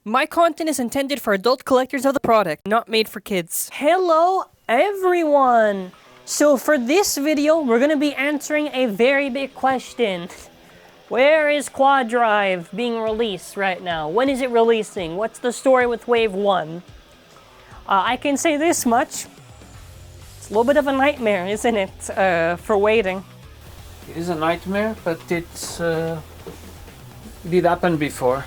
My content is intended for adult collectors of the product, not made for kids. Hello everyone! So for this video, we're gonna be answering a very big question. Where is QuadDrive being released right now? When is it releasing? What's the story with Wave 1? I can say this much. It's a little bit of a nightmare, isn't it, for waiting? It is a nightmare, but it did happen before.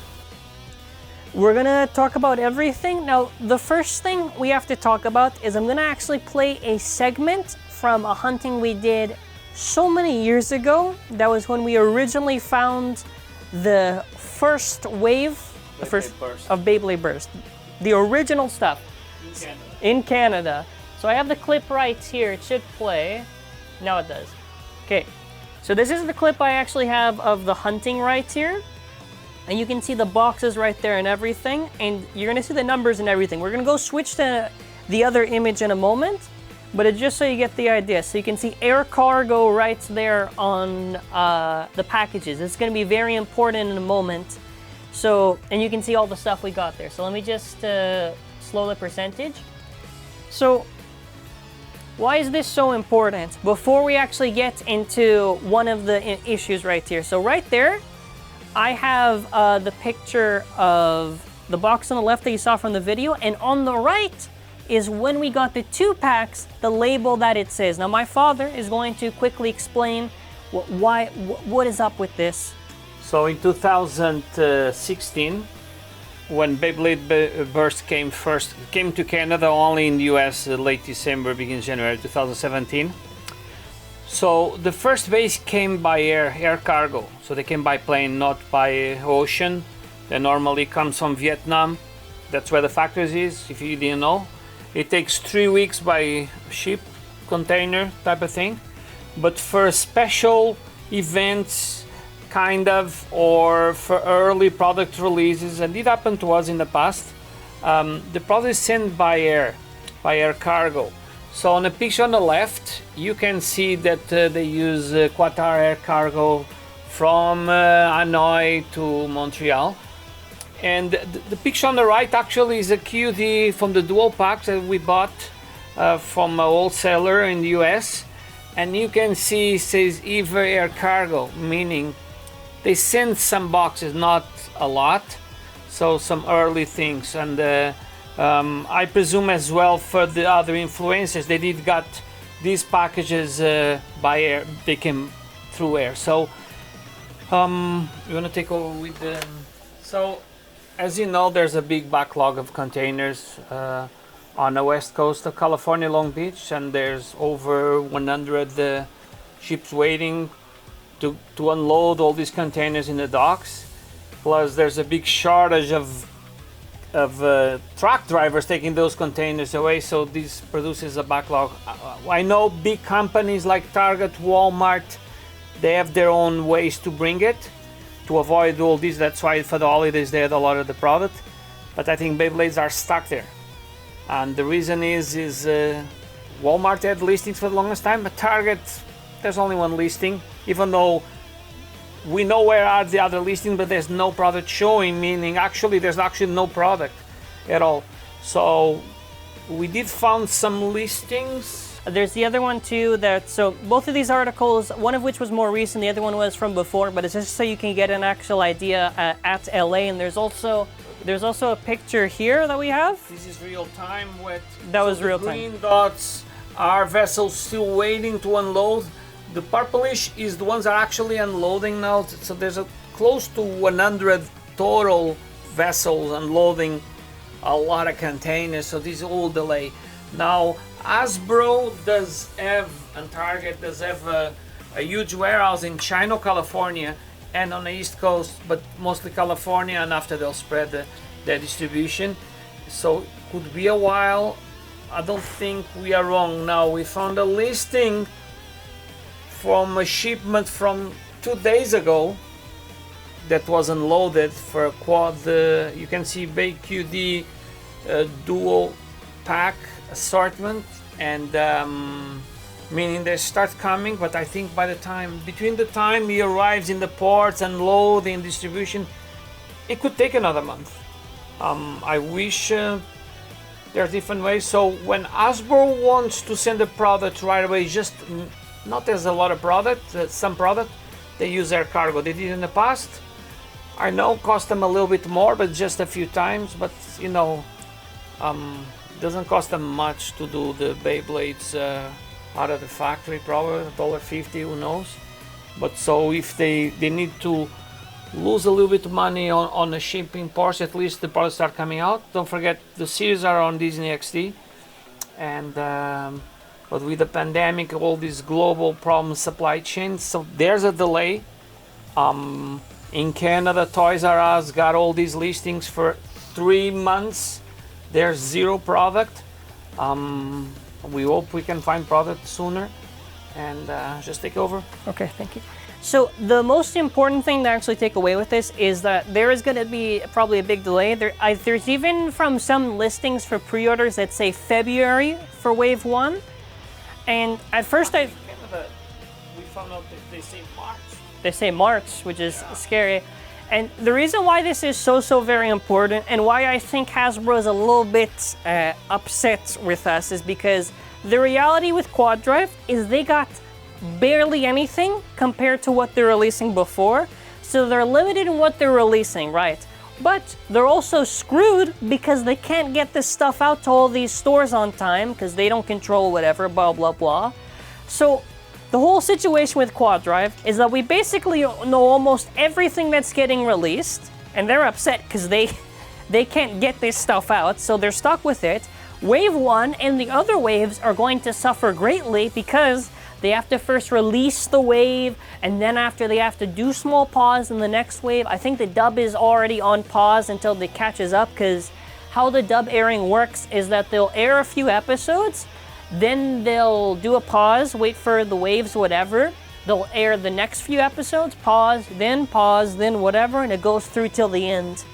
We're gonna talk about everything. Now, the first thing we have to talk about is I'm gonna actually play a segment from a hunting we did so many years ago. That was when we originally found the first wave of Beyblade Burst. The original stuff. In Canada. So I have the clip right here. It should play. Now it does. Okay. So this is the clip I actually have of the hunting right here. And you can see the boxes right there and everything, and you're gonna see the numbers and everything. We're gonna go switch to the other image in a moment, but it's just so you get the idea. So you can see air cargo right there on the packages. It's gonna be very important in a moment. So, and you can see all the stuff we got there. So let me just slow the percentage. So, why is this so important? Before we actually get into one of the issues right here. So right there, I have the picture of the box on the left that you saw from the video, and on the right is when we got the 2-packs, the label that it says. Now my father is going to quickly explain what is up with this. So in 2016, when Beyblade Burst came to Canada, only in the US late December, beginning January 2017. So the first base came by air cargo. So they came by plane, not by ocean. They normally comes from Vietnam. That's where the factory is, if you didn't know. It takes 3 weeks by ship, container type of thing. But for special events, kind of, or for early product releases, and it happened to us in the past, the product is sent by air cargo. So on the picture on the left, you can see that they use Qatar air cargo from Hanoi to Montreal. And the picture on the right actually is a QD from the dual packs that we bought from a wholesaler in the US. And you can see it says Ever Air Cargo, meaning they send some boxes, not a lot. So some early things. And I presume as well for the other influencers, they did got these packages by air. They came through air. So you want to take over with the... So as you know, there's a big backlog of containers on the west coast of California, Long Beach, and there's over 100 ships waiting to unload all these containers in the docks. Plus there's a big shortage of truck drivers taking those containers away, so this produces a backlog. I know big companies like Target, Walmart, they have their own ways to bring it to avoid all this. That's why for the holidays they had a lot of the product, but I think Beyblades are stuck there, and the reason is Walmart had listings for the longest time, but Target, there's only one listing, even though we know where are the other listings, but there's no product showing, meaning actually there's actually no product at all. So we did found some listings. There's the other one too, so both of these articles, one of which was more recent, the other one was from before, but it's just so you can get an actual idea at LA. And there's also a picture here that we have. This is real time with that was real time. Green dots are vessels still waiting to unload. The purplish is the ones that are actually unloading now. So there's close to 100 total vessels unloading a lot of containers. So this is all delay. Now HASBRO does have, and Target does have a huge warehouse in Chino, California, and on the East Coast, but mostly California, and after they'll spread their distribution. So could be a while. I don't think we are wrong. Now we found a listing from a shipment from 2 days ago that was unloaded for a quad. You can see BQD dual pack assortment, and meaning they start coming, but I think by the time, between the time he arrives in the ports and load in distribution, it could take another month. I wish there are different ways. So when HASBRO wants to send a product right away, just not as a lot of product, some product, they use air cargo. They did in the past. I know cost them a little bit more, but just a few times. But you know, doesn't cost them much to do the Beyblades out of the factory. Probably $1.50, who knows. But so if they need to lose a little bit of money on the shipping parts, at least the products start coming out. Don't forget the series are on Disney XD, and but with the pandemic, all these global problems, supply chains, so there's a delay. In Canada, Toys R Us got all these listings for 3 months. There's zero product. We hope we can find product sooner, and just take over. Okay, thank you. So the most important thing to actually take away with this is that there is going to be probably a big delay. There's even from some listings for pre-orders that say February for Wave 1. And at first Canada, we found out that they say March. They say March, which is scary. And the reason why this is so very important, and why I think HASBRO is a little bit upset with us, is because the reality with QuadDrive is they got barely anything compared to what they're releasing before. So they're limited in what they're releasing, right? But they're also screwed because they can't get this stuff out to all these stores on time because they don't control whatever, blah, blah, blah. So the whole situation with QuadDrive is that we basically know almost everything that's getting released, and they're upset because they can't get this stuff out, so they're stuck with it. Wave 1 and the other waves are going to suffer greatly because they have to first release the wave, and then after they have to do small pause in the next wave. I think the dub is already on pause until it catches up, because how the dub airing works is that they'll air a few episodes, then they'll do a pause, wait for the waves, whatever. They'll air the next few episodes, pause, then whatever, and it goes through till the end.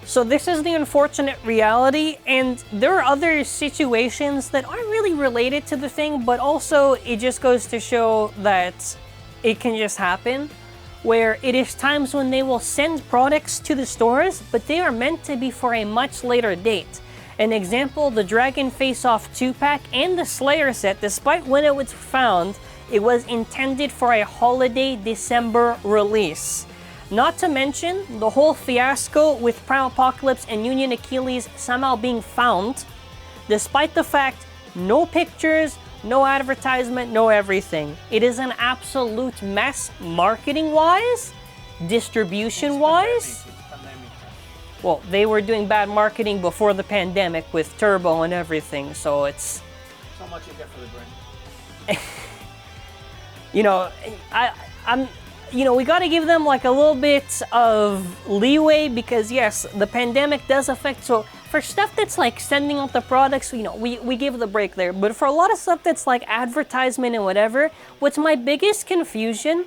So this is the unfortunate reality, and there are other situations that aren't really related to the thing, but also it just goes to show that it can just happen, where it is times when they will send products to the stores, but they are meant to be for a much later date. An example, the Dragon Face-Off 2-pack and the Slayer set, despite when it was found, it was intended for a holiday December release. Not to mention the whole fiasco with Prime Apocalypse and Union Achilles somehow being found, despite the fact no pictures, no advertisement, no everything. It is an absolute mess, marketing-wise, distribution-wise. Well, they were doing bad marketing before the pandemic with Turbo and everything, so it's... So much you get for the brand. You know, you know, we got to give them like a little bit of leeway, because yes, the pandemic does affect. So for stuff that's like sending out the products, you know, we give the break there. But for a lot of stuff that's like advertisement and whatever, what's my biggest confusion,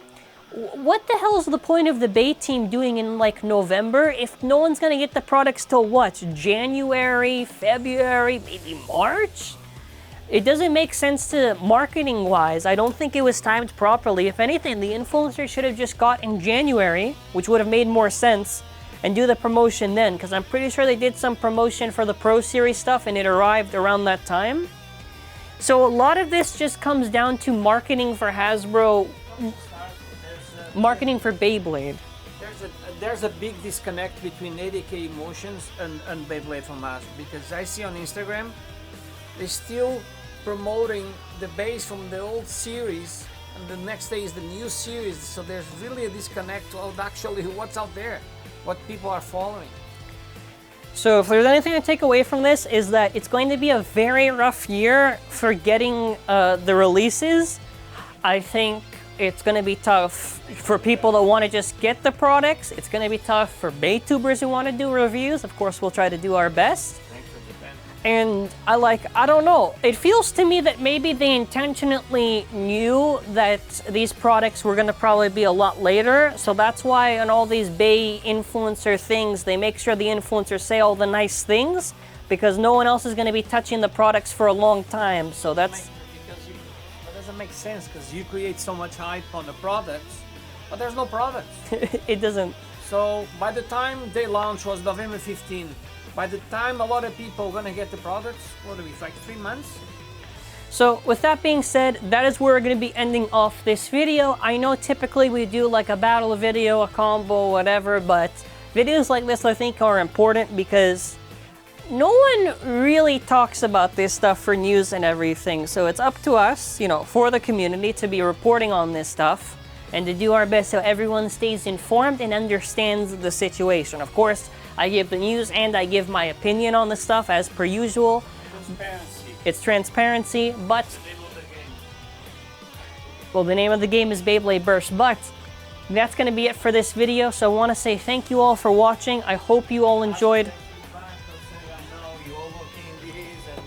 what the hell is the point of the Bay team doing in like November if no one's gonna get the products till what, January, February, maybe March? It doesn't make sense to marketing wise. I don't think it was timed properly. If anything, the influencer should have just got in January, which would have made more sense, and do the promotion then, because I'm pretty sure they did some promotion for the Pro Series stuff and it arrived around that time. So a lot of this just comes down to marketing for HASBRO, marketing for Beyblade. There's a big disconnect between ADK Emotions and Beyblade from us, because I see on Instagram they're still promoting the base from the old series, and the next day is the new series. So there's really a disconnect of actually what's out there, what people are following. So if there's anything to take away from this, is that it's going to be a very rough year for getting the releases. I think it's going to be tough for people that want to just get the products. It's going to be tough for Baytubers who want to do reviews. Of course, we'll try to do our best. And I don't know, it feels to me that maybe they intentionally knew that these products were going to probably be a lot later. So that's why on all these Bay influencer things, they make sure the influencers say all the nice things, because no one else is going to be touching the products for a long time. So that's... That doesn't make sense, because you create so much hype on the products, but there's no products. It doesn't... So by the time they launch was November 15. By the time a lot of people are gonna get the products, what are we, like 3 months? So with that being said, that is where we're going to be ending off this video. I know typically we do like a battle video, a combo, whatever, but videos like this I think are important because no one really talks about this stuff for news and everything. So it's up to us, you know, for the community to be reporting on this stuff and to do our best so everyone stays informed and understands the situation. Of course, I give the news and I give my opinion on the stuff as per usual. Transparency. It's transparency, but well, the name of the game is Beyblade Burst, but that's going to be it for this video. So I want to say thank you all for watching. I hope you all enjoyed.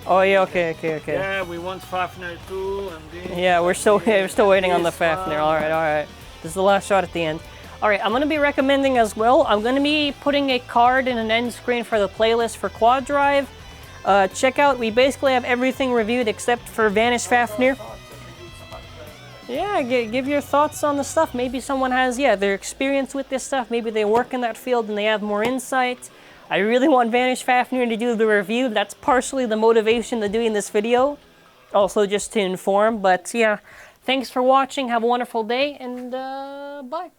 Oh yeah, okay. Yeah, we want Fafner too, and this. Yeah, we're still waiting on the Fafner. All right. This is the last shot at the end. All right, I'm going to be recommending as well. I'm going to be putting a card in an end screen for the playlist for QuadDrive. Check out, we basically have everything reviewed except for Vanish Fafnir. Yeah, give your thoughts on the stuff. Maybe someone has, their experience with this stuff. Maybe they work in that field and they have more insight. I really want Vanish Fafnir to do the review. That's partially the motivation to doing this video. Also just to inform, but yeah. Thanks for watching. Have a wonderful day, and bye.